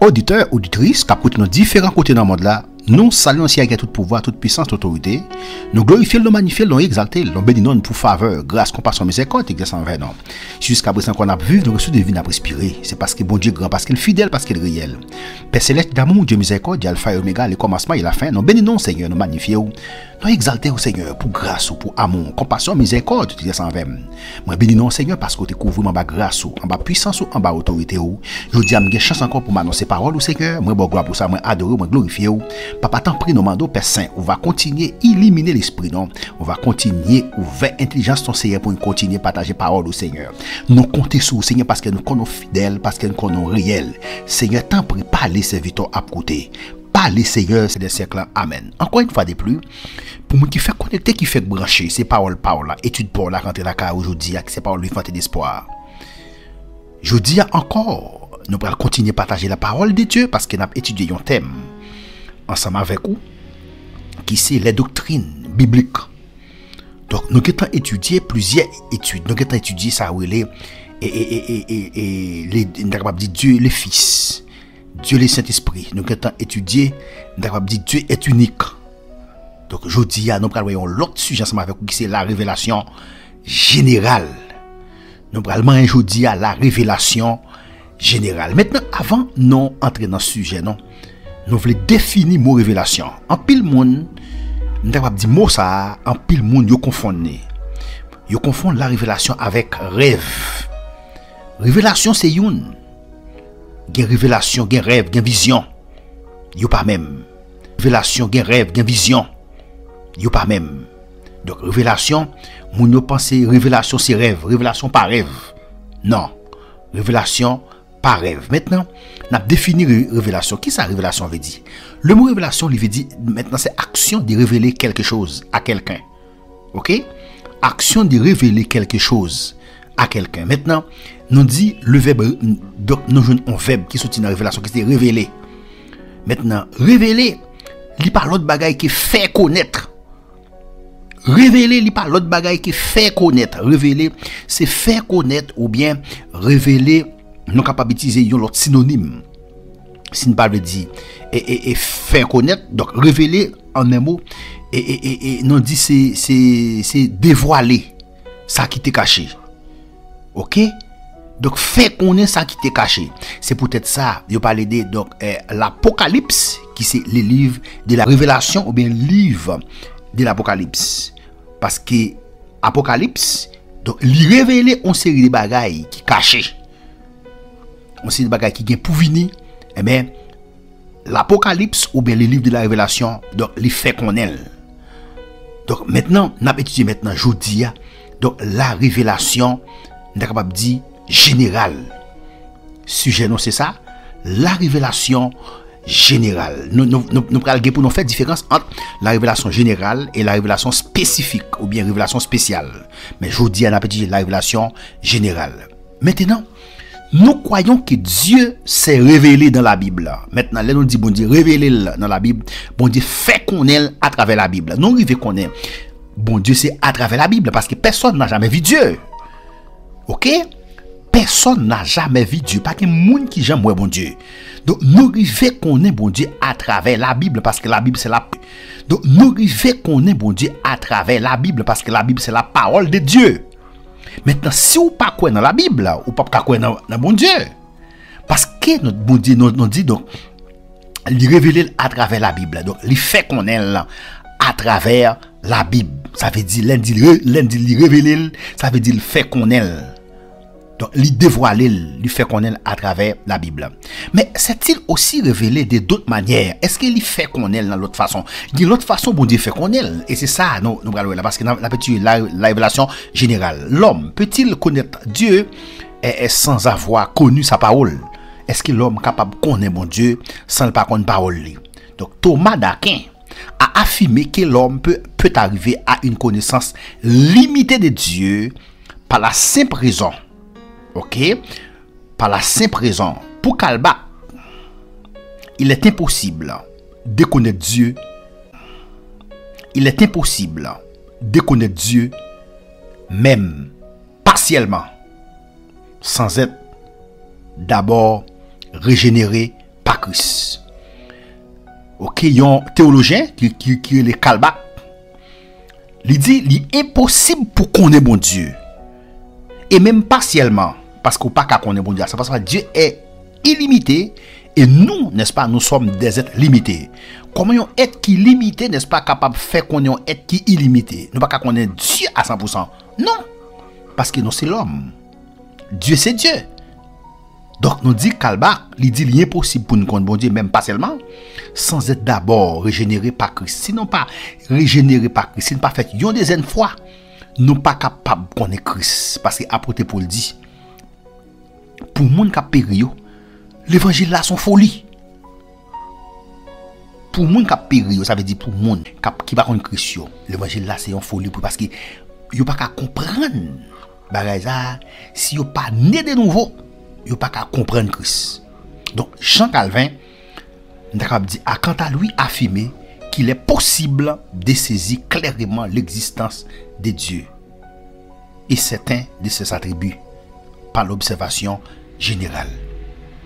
Auditeurs, auditrices, qui écoutent dans différents côtés dans le monde là, nous saluons si il y a tout pouvoir, toute puissance, toute autorité. Nous glorifions, nous magnifions, nous exaltons, nous bénissons pour faveur, grâce, compassion, miséricorde, exerçant envers nous. Jusqu'à présent qu'on a vu, nous reçu des vies à respirer. C'est parce que bon Dieu est grand, parce qu'il est fidèle, parce qu'il est réel. Père céleste d'amour, Dieu miséricorde, Alpha et Oméga, le commencement et la fin. Nous bénissons, Seigneur, nous magnifions, nous exaltons, Seigneur, pour grâce, pour amour, compassion, miséricorde, tout exerçant envers nous. Moi bénissons, Seigneur, parce que tu couvres en bas grâce, en bas puissance, en bas autorité. Je dis à mes chance encore pour m'annoncer parole, Seigneur. Moi, bon gloire pour ça, moi adorer, moi glorifier. Papa, tant pris nos mandos, Père Saint, on va continuer à éliminer l'esprit, non? On va continuer à ouvrir l'intelligence ton Seigneur pour continuer à partager parole au Seigneur. Nous comptons sur le Seigneur parce que nous connaissons fidèles, parce que nous connaissons réel. Seigneur, tant pris, parlez, serviteurs à côté. Parlez, Seigneur, c'est des siècles. Amen. Encore une fois de plus, pour moi qui fait connecter, qui fait brancher, c'est parole, étude pour la rentrer la car aujourd'hui, c'est parole vivante d'espoir. Je dis encore, nous allons continuer à partager la parole de Dieu parce que nous avons étudié un thème ensemble avec vous qui c'est les doctrines bibliques. Donc nous avons étudié plusieurs études. Nous avons étudié ça où les Dieu le Fils, Dieu le Saint-Esprit. Nous avons étudié Dieu est unique. Donc je dis nous allons l'autre sujet ensemble avec vous qui c'est la révélation générale. Nous allons aujourd'hui à la révélation générale. Maintenant, avant non entrer dans ce sujet, non, nous voulons définir mot révélation. En pile monde, nous avons dit mot ça, en pile monde yo confondent. Yo confondent la révélation avec rêve. Révélation c'est une. Gen révélation, gen rêve, gen vision. Yo pas même. Révélation, gen rêve, gen vision. Yo pas même. Donc révélation, moun yo pense révélation c'est rêve, révélation pas rêve. Non. Révélation pas rêve. Maintenant, on a défini révélation. Qui ça révélation veut dire? Le mot révélation, il veut dire maintenant c'est action de révéler quelque chose à quelqu'un. OK? Action de révéler quelque chose à quelqu'un. Maintenant, nous dit le verbe, donc nous jouons un verbe qui sorti dans la révélation qui c'est révéler. Maintenant, révéler, il parle l'autre bagaille qui fait connaître. Révéler, il parle l'autre bagaille qui fait connaître. Révéler, c'est faire connaître ou bien révéler, nous capable d'utiliser l'autre synonyme. Si nous parlons de dire et faire connaître, donc révéler en un mot, et nous dit c'est dévoiler ça qui t'est caché. OK? Donc faire connaître ça qui t'est caché. C'est peut-être ça, je parle de donc l'Apocalypse qui c'est le livre de la révélation ou bien le livre de l'Apocalypse. Parce que Apocalypse, donc, il révèle une série de bagailles qui cachées. Une série de bagailles qui viennent pour venir. Eh bien, l'Apocalypse ou bien le livre de la révélation, donc, il fait qu'on est. Donc, maintenant, on a étudié maintenant, jeudi, donc, la révélation, on est capable de dire générale. Sujet, non, c'est ça? La révélation générale. Nous allons pour nous faire différence entre la révélation générale et la révélation spécifique ou bien révélation spéciale. Mais je vous dis à la petite la révélation générale. Maintenant, nous croyons que Dieu s'est révélé dans la Bible. Maintenant, là nous dit bon Dieu révélé dans la Bible, bon Dieu fait qu'on est à travers la Bible. Non arrivé qu'on est. Bon Dieu c'est à travers la Bible parce que personne n'a jamais vu Dieu. OK? Personne n'a jamais vu Dieu. Pas que monde qui jamais bon Dieu. Donc nous arrivons qu'on est bon Dieu à travers la Bible parce que la Bible c'est la. Donc nous arrivons qu'on est bon Dieu à travers la Bible parce que la Bible c'est la parole de Dieu. Maintenant si ou pas quoi dans la Bible ou pas quoi dans bon Dieu. Parce que notre bon Dieu nous dit donc il révèle à travers la Bible. Donc il fait qu'on est là à travers la Bible. Ça veut dire lundi révéler, ça veut dire il fait qu'on est. Donc, il dévoile, il fait qu'on est à travers la Bible. Mais s'est-il aussi révélé de d'autres manières? Est-ce qu'il fait qu'on est dans l'autre façon? De l'autre façon, bon Dieu fait qu'on est. Et c'est ça, nous allons là, parce que la révélation générale. L'homme peut-il connaître Dieu sans avoir connu sa parole? Est-ce que l'homme est capable de connaître bon Dieu sans ne pas connaître parole? Donc, Thomas d'Aquin a affirmé que l'homme peut arriver à une connaissance limitée de Dieu par la simple raison. OK? Par la simple raison. Pour Kalba, il est impossible de connaître Dieu. Il est impossible de connaître Dieu même partiellement sans être d'abord régénéré par Christ. Ok, il y a un théologien qui est le Kalbach. Il dit il est impossible pour qu'on ait bon Dieu. Et même partiellement, parce qu'on pas qu'à connaître bon Dieu. C'est parce que Dieu est illimité et nous, n'est-ce pas, nous sommes des êtres limités. Comment un être qui est limité, n'est-ce pas, capable de faire qu'on ait un être qui est illimité? Nous pas qu'à connaître Dieu à 100%. Non, parce que nous c'est l'homme. Dieu c'est Dieu. Donc nous dit Kalbach, il dit il est impossible pour nous connaître bon Dieu, même partiellement, sans être d'abord régénéré par Christ. Sinon pas régénéré par Christ, sinon pas fait une dizaine de fois, nous pas capable de connaître Christ. Parce que apôtre Paul dit, pour le monde qui a péri, l'évangile là son folie. Pour le monde qui a péri, ça veut dire pour le monde qui va connaître Christ, l'évangile là c'est une folie parce que yo pas qu'à comprendre. Bagay ça, si yo pas né de nouveau, yo pas qu'à comprendre Christ. Donc Jean Calvin a quant à lui affirmé qu'il est possible de saisir clairement l'existence de Dieu et certains de ses attributs par l'observation générale.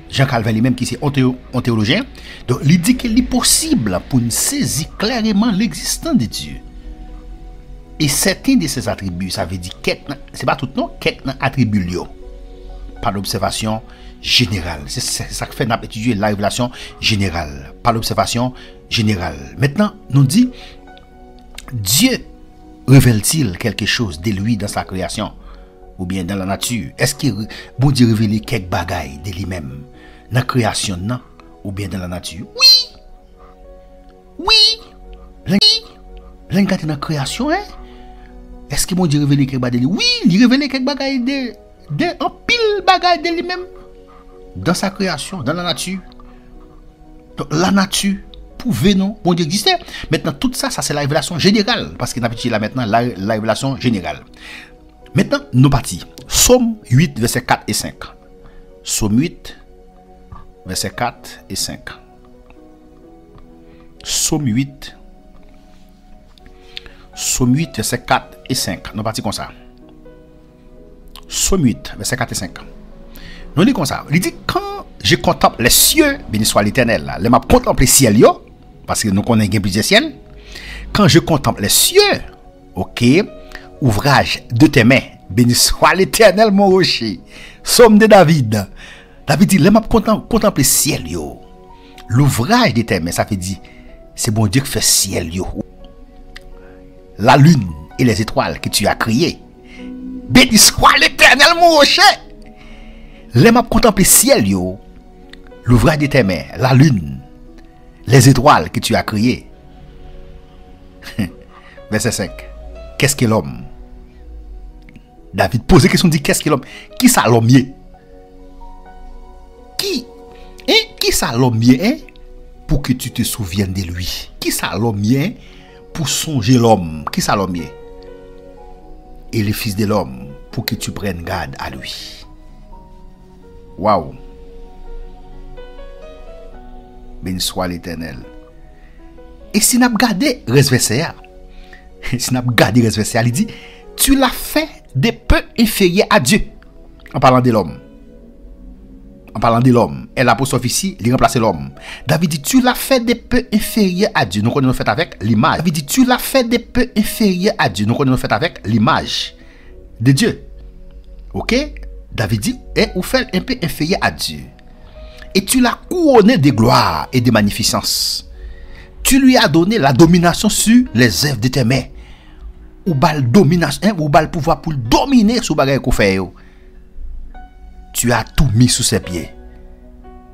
Jean Calvin lui-même qui est un théologien, donc il dit qu'il est possible pour nous saisir clairement l'existence de Dieu et certains de ses attributs. Ça veut dire c'est pas tout non, quelques attributs par l'observation générale. C'est ça que fait nous étudier la révélation générale par l'observation générale. Maintenant, nous dit Dieu révèle-t-il quelque chose de lui dans sa création ou bien dans la nature? Est-ce que bon Dieu révèle quelques bagailles de lui-même dans la création non ou bien dans la nature? Oui. Oui. L'engagement dans la création, hein? Est-ce que bon Dieu révèle quelques bagailles de lui? Oui, il révèle quelques bagailles de un pile bagailles de lui-même dans sa création, dans la nature. Donc, la nature pouvait non bon Dieu exister. Maintenant tout ça c'est la révélation générale parce qu'il a là maintenant la révélation générale. Maintenant nous partis. Psaume 8 verset 4 et 5. Psaume 8 verset 4 et 5. Psaume 8 verset 4 et 5. Nous partis comme ça. Psaume 8 verset 4 et 5. Nous dit comme ça. Il dit quand je contemple les cieux, béni soit l'Éternel. Là, je m'a contemplé ciel yo parce que nous connaissons plusieurs ciels. Quand je contemple les cieux, OK, ouvrage de tes mains, béni soit l'Éternel mon rocher. Psaume de David. David dit, je m'a contemplé ciel yo. L'ouvrage de tes mains, ça veut dire c'est bon Dieu qui fait ciel yo. La lune et les étoiles que tu as créées. Béni soit l'Éternel mon rocher. Les m'a contemplé ciel yo, l'ouvrage de tes mains, la lune, les étoiles que tu as créées. Verset 5. Qu'est-ce que l'homme? David pose la question, dit qu'est-ce que l'homme? Qui ça l'homme? Qui ça l'homme pour que tu te souviennes de lui? Qui ça l'homme pour songer l'homme? Qui ça l'homme? Et le fils de l'homme pour que tu prennes garde à lui. Waouh. Béni soit l'Éternel. Et si nous avons gardé verset, il dit, tu l'as fait de peu inférieur à Dieu. En parlant de l'homme. Et l'apostrophe ici, il remplace l'homme. David dit, tu l'as fait de peu inférieur à Dieu. Nous connaissons fait avec l'image. David dit, tu l'as fait de peu inférieur à Dieu. Nous connaissons fait avec l'image de Dieu. Ok? David dit, ou fait un peu inférieur à Dieu. Et tu l'as couronné de gloire et de magnificence. Tu lui as donné la domination sur les œuvres de tes mains. Ou bal domination, ou bal pouvoir pour dominer sur bagay qu'on fait. Tu as tout mis sous ses pieds.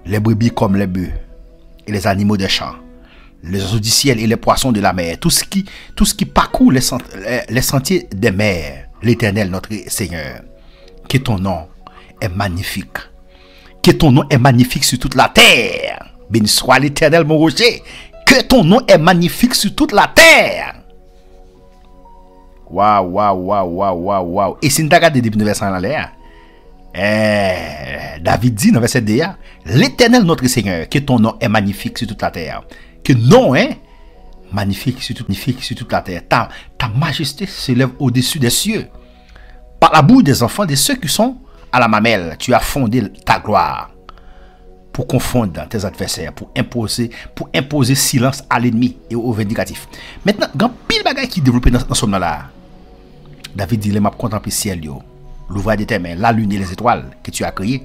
Les brebis comme les bœufs et les animaux des champs, les oiseaux du ciel et les poissons de la mer, tout ce qui parcourt les sentiers des mers, l'Éternel notre Seigneur. Que ton nom est magnifique. Que ton nom est magnifique sur toute la terre. Béni soit l'Éternel mon rocher. Que ton nom est magnifique sur toute la terre. Waouh. Et si nous regardons depuis le verset en l'air, David dit dans le verset 2, l'Éternel notre Seigneur, que ton nom est magnifique sur toute la terre. Que nom est magnifique sur toute la terre. Ta majesté s'élève au-dessus des cieux. Par la bouche des enfants de ceux qui sont à la mamelle, tu as fondé ta gloire pour confondre tes adversaires, pour imposer silence à l'ennemi et au vindicatif. Maintenant, grand pile bagay qui développé dans ce là. David dit, les m'a contemplé ciel yo, l'ouvrage de tes mains, la lune et les étoiles que tu as créées.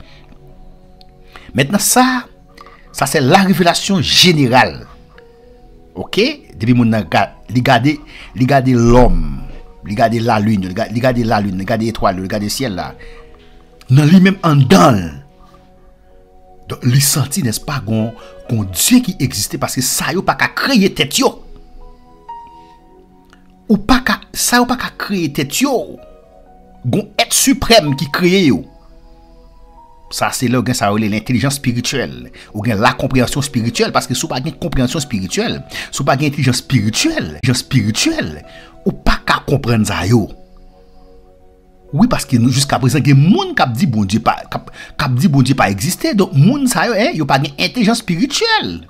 Maintenant ça c'est la révélation générale. OK? Depuis mon regarder l'homme, regarder la lune, regarder l'étoile, regarder le ciel là. Dans lui-même en dedans. Donc, il senti, n'est-ce pas, qu'on Dieu qui existait parce que ça n'a pas qu'à créer tête yo. Ou pas qu'à, ça n'a pas qu'à créer tête yo. Gon être suprême qui crée yo. Ça, c'est là où ça a l'intelligence spirituelle. Ou la compréhension spirituelle. Parce que si vous n'avez pas de compréhension spirituelle, si vous n'avez pas d'intelligence spirituelle, ou pas qu'à comprendre ça yo. Oui, parce que jusqu'à présent, il y a des gens qui disent bon Dieu pas exister. Donc, les gens n'ont pas d'intelligence spirituelle.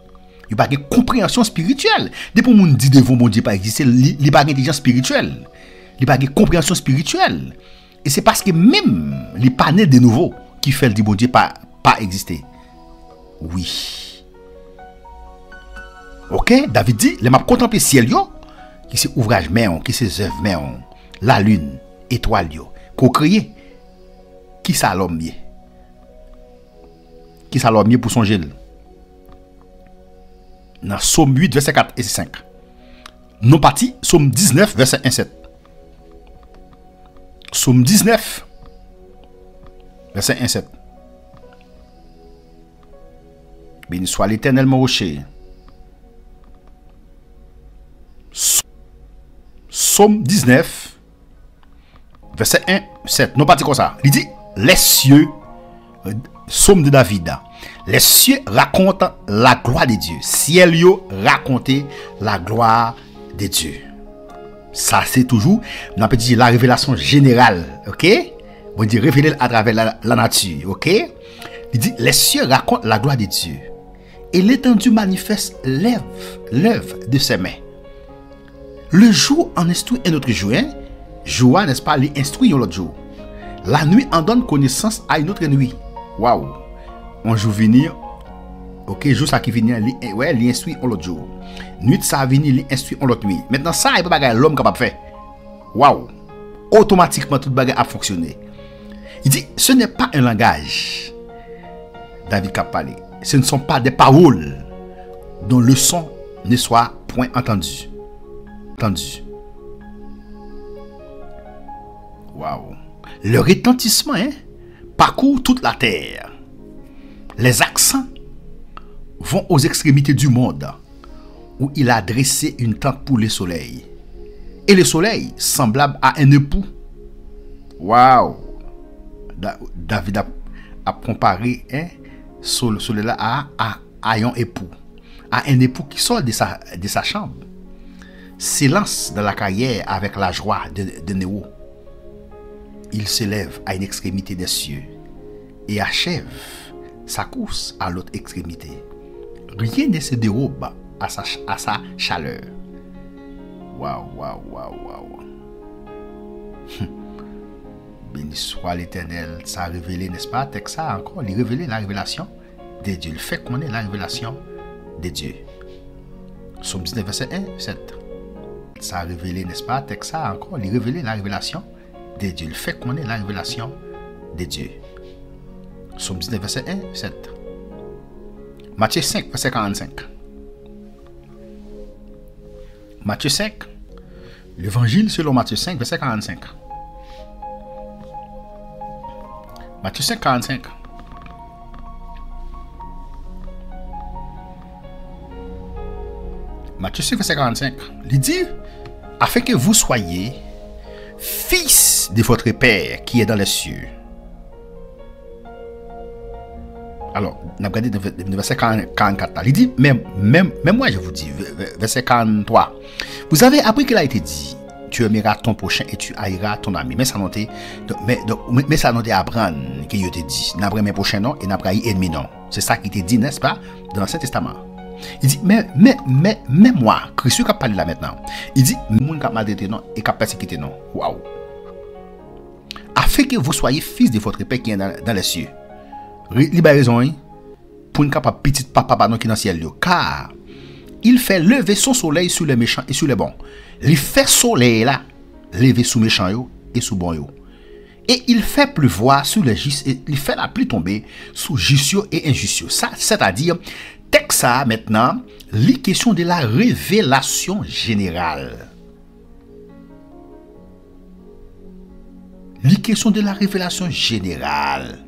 Ils n'ont pas de compréhension spirituelle. Depuis que les gens disent devant bon Dieu pas exister, ils n'ont pas d'intelligence spirituelle. Ils n'ont pas de compréhension spirituelle. Et c'est parce que même les panneaux de nouveau qui fait le dit bon Dieu pas exister. Oui. Ok, David dit, les m'a contemplé ciel yo, qui c'est ouvrage main, qui c'est œuvre main, la lune, étoile yo. Qu'on crée, qui ça l'homme mieux? Qui ça l'homme mieux pour son gel? Dans Somme 8, verset 4 et 5. Nous partis, Somme 19, verset 1, 7. Somme 19, verset 1, 7. Béni soit l'Éternel mon rocher. Somme 19, verset 1, 7. Nous partons comme ça. Il dit, les cieux, Somme de David, les cieux racontent la gloire de Dieu. Ciel yo raconte la gloire de Dieu. Ça, c'est toujours, on peut dire la révélation générale. Ok? On dit révéler à travers la nature. Ok? Il dit, les cieux racontent la gloire de Dieu. Et l'étendue manifeste l'œuvre de ses mains. Le jour en instruit un autre jour. Hein? Jour, n'est-ce pas, l'instruit un autre jour. La nuit en donne connaissance à une autre nuit. Waouh! Un jour venir, ok, jour ça qui vient, l'instruit un autre jour. Nuit ça venir, l'instruit un autre nuit. Maintenant, ça, il peut pas l'homme capable de faire. Waouh! Automatiquement, tout bagage a fonctionné. Il dit, ce n'est pas un langage. David qui a parlé. Ce ne sont pas des paroles dont le son ne soit point entendu. Waouh! Le retentissement parcourt toute la terre. Les accents vont aux extrémités du monde où il a dressé une tente pour le soleil. Et le soleil, semblable à un époux. Waouh! David a comparé ce soleil-là à un époux. À un époux qui sort de sa chambre. S'élance dans la carrière avec la joie de Néo. Il s'élève à une extrémité des cieux et achève sa course à l'autre extrémité. Rien ne se dérobe à sa chaleur. Waouh, waouh, waouh, waouh. Béni soit l'Éternel. Ça a révélé, n'est-ce pas? Texte ça encore, il révélé la révélation de Dieu. Le fait qu'on ait la révélation de Dieu. Somme 19, verset 1, 7. Ça a révélé, n'est-ce pas? Texte ça encore, il révélé la révélation de Dieu. Le fait qu'on ait la révélation de Dieu. Somme 19, verset 1, 7. Matthieu 5, verset 45. Matthieu 5, l'évangile selon Matthieu 5, verset 45. Matthieu 5, 45. Matthieu 5, verset 45. Il dit, afin que vous soyez fils de votre Père qui est dans les cieux. Alors, on a regardé le verset 44. Il dit, même moi je vous dis, verset 43. Vous avez appris qu'il a été dit, tu aimeras ton prochain et tu haïras ton ami. Mais ça noté, mais ça noté apprendre qu'il te dit, n'après mes prochains non et n'après ennemi non. C'est ça qui te dit, n'est-ce pas, dans l'Ancien Testament. Il dit, mais moi, Christ qui a parlé là maintenant, il dit, moun qui a maltraité non et qui a persécuté non. Waouh! Afin que vous soyez fils de votre Père qui est dans les cieux. Raison, pour une capable petit papa non qui dans ciel yo. Car il fait lever son soleil sur les méchants et sur les bons. Il fait soleil là lever sous méchants yo et sous bons yo. Et il fait pleuvoir sur les justes et il fait la pluie tomber sous justes et injustes. Ça, c'est-à-dire, texte ça maintenant, les questions de la révélation générale. Les questions de la révélation générale.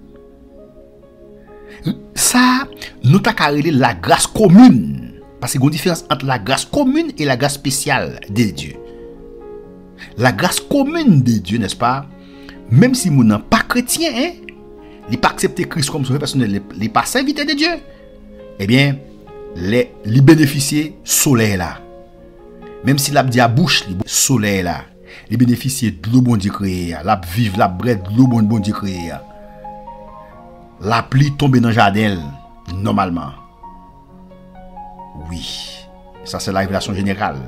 Ça, nous t'a carré la grâce commune. Parce qu'il y a une différence entre la grâce commune et la grâce spéciale de Dieu. La grâce commune de Dieu, n'est-ce pas? Même si nous n'sommes pas chrétien, hein, il n'a pas accepté Christ comme sauveur personnel, il n'est pas serviteur de Dieu, eh bien, les bénéficier soleil là. Même si la dit à bouche, soleil là. Les bénéficier de l'eau bon Dieu créé, la vivre, la bread de l'eau bon Dieu créé. La pluie tombe dans le jardin, normalement. Oui, ça c'est la révélation générale.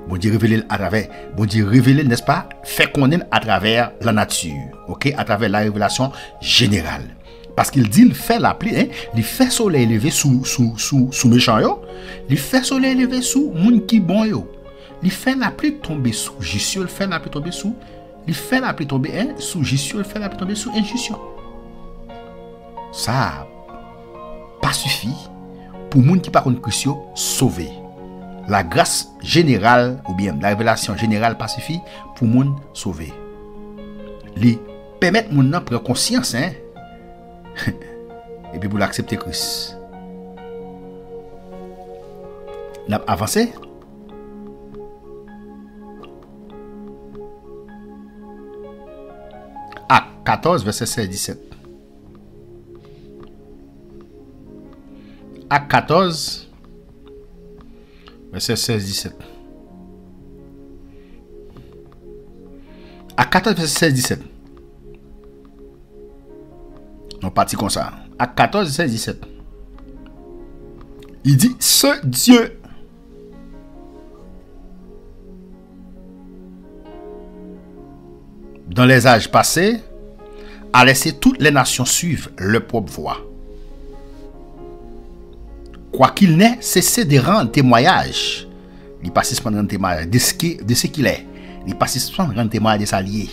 Bon Dieu révélé à travers, bon Dieu révélé, n'est-ce pas, fait connaître à travers la nature, ok, à travers la révélation générale. Parce qu'il dit, il fait la pluie, hein, il fait soleil levé sous méchant yo, il fait soleil levé sous moun qui bon yo, il fait la pluie tomber sous juste, il fait la pluie tomber sous, il fait la pluie tomber hein, sous juste, il fait la pluie tomber sous injuste. Ça pas suffit pour moun qui pas contre Christ sauver. La grâce générale, ou bien la révélation générale pas suffit pour moun sauver. Li permettre moun nan prendre conscience, hein, et puis pour l'accepter Christ. N'a avancé. Acte 14, verset 16-17. Acte 14, verset 16-17. Acte 14, verset 16-17. On partit comme ça. Acte 14, 16-17. Il dit, ce Dieu dans les âges passés a laissé toutes les nations suivre leur propre voie. Quoiqu'il n'ait cessé de rendre témoignage, il passe de rendre témoignage de ce qu'il est. Il passe de rendre témoignage de sa liée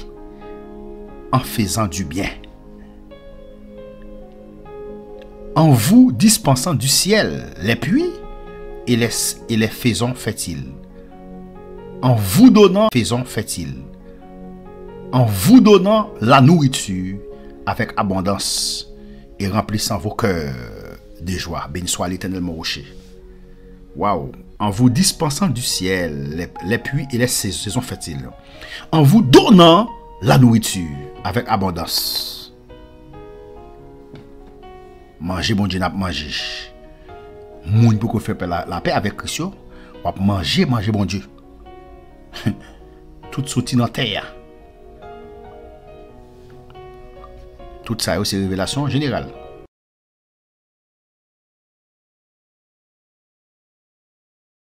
en faisant du bien. En vous dispensant du ciel les pluies et les faisons fertiles. En vous donnant faisons fertiles. En vous donnant la nourriture avec abondance et remplissant vos cœurs de joie. Béni soit l'Éternel mon rocher. Waouh! En vous dispensant du ciel les pluies et les saisons fertiles. En vous donnant la nourriture avec abondance. Manger, bon Dieu, n'a pas mangé. Moun pour faire la paix avec Christ, on va manger, bon Dieu. Tout sorti dans la terre. Tout ça, c'est révélation générale.